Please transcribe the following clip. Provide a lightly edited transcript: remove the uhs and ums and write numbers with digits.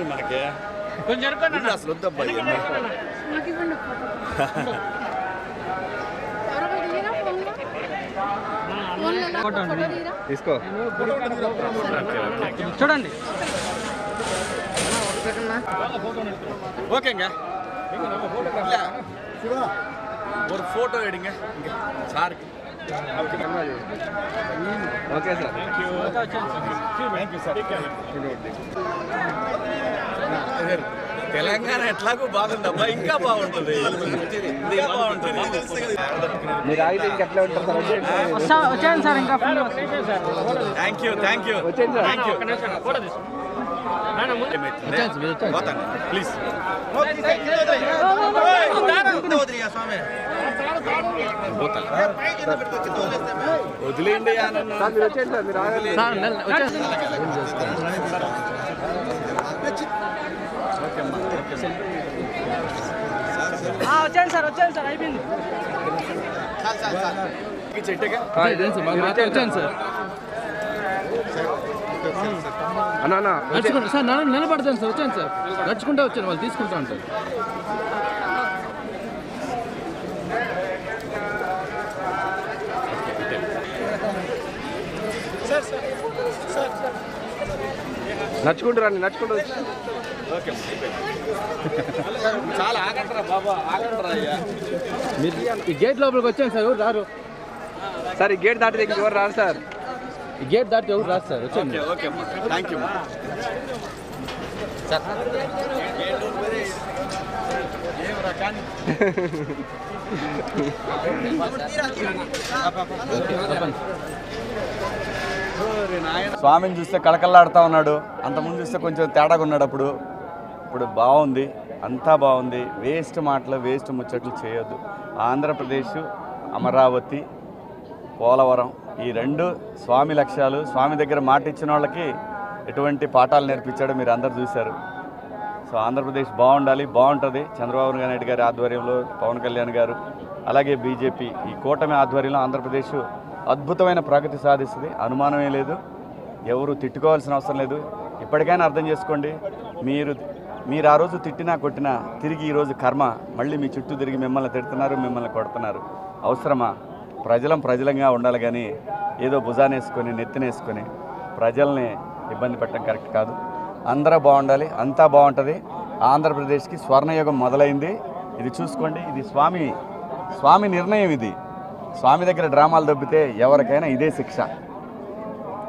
మనకి కొంచెం అసలు వద్దబ్బా తీసుకో చూడండి ஓகேங்க இல்ல ஒரு போட்டோ எடுங்க சாருக்கு okay sir thank you sir Telangana ఎట్లాగో బాగుందబ్బా ఇంకా బాగుంటుంది మీరు ఆగితే ఇంకెట్లా ఉంటారు సార్ వచ్చాను సార్ ఇంకా థ్యాంక్ యూ వచ్చాను సార్ థ్యాంక్ యూ ప్లీజ్ వదిలేండి వచ్చాను సార్ అయిపోయింది వచ్చాను సార్ అన్నా నడుచుకుంటా సార్ నిలబడతాను సార్ వచ్చాను సార్ నడుచుకుంటా వచ్చాను వాళ్ళు తీసుకుంటా ఉంటారు నడుచుకుంటూ రండి నడుచుకుంటూ ఓకే చాలా ఆగంటరా బాబా ఆగంటరా అయ్యా మీరు ఈ గేట్ లోపలికి వచ్చాను సార్ ఎవరు రారు సార్ ఈ గేట్ దాటి దగ్గర ఎవరు రారు సార్ ఈ గేట్ దాటి ఎవరు రాదు సార్ వచ్చాను ఓకే థ్యాంక్ యూ సార్ స్వామిని చూస్తే కళకళలాడుతూ ఉన్నాడు అంతకుముందు చూస్తే కొంచెం తేడాగా ఉన్నాడు ఇప్పుడు బాగుంది అంతా బాగుంది వేస్ట్ మాటలు వేస్ట్ ముచ్చట్లు చేయొద్దు ఆంధ్రప్రదేశ్ అమరావతి పోలవరం ఈ రెండు స్వామి లక్ష్యాలు స్వామి దగ్గర మాట ఇచ్చిన వాళ్ళకి ఎటువంటి పాఠాలు నేర్పించాడో మీరు అందరు చూశారు సో ఆంధ్రప్రదేశ్ బాగుండాలి బాగుంటుంది చంద్రబాబు నాయుడు గారి ఆధ్వర్యంలో పవన్ కళ్యాణ్ గారు అలాగే బీజేపీ ఈ కూటమి ఆధ్వర్యంలో ఆంధ్రప్రదేశ్ అద్భుతమైన ప్రగతి సాధిస్తుంది అనుమానమే లేదు ఎవరు తిట్టుకోవాల్సిన అవసరం లేదు ఇప్పటికైనా అర్థం చేసుకోండి మీరు ఆ రోజు తిట్టినా కొట్టినా తిరిగి ఈరోజు కర్మ మళ్ళీ మీ చుట్టూ తిరిగి మిమ్మల్ని తిడుతున్నారు మిమ్మల్ని కొడుతున్నారు అవసరమా ప్రజలంగా ఉండాలి కానీ ఏదో భుజానేసుకొని నెత్తినేసుకొని ప్రజల్ని ఇబ్బంది పెట్టడం కరెక్ట్ కాదు అందరూ బాగుండాలి అంతా బాగుంటుంది ఆంధ్రప్రదేశ్కి స్వర్ణయుగం మొదలైంది ఇది చూసుకోండి ఇది స్వామి నిర్ణయం ఇది స్వామి దగ్గర డ్రామాలు దొబ్బితే ఎవరికైనా ఇదే శిక్ష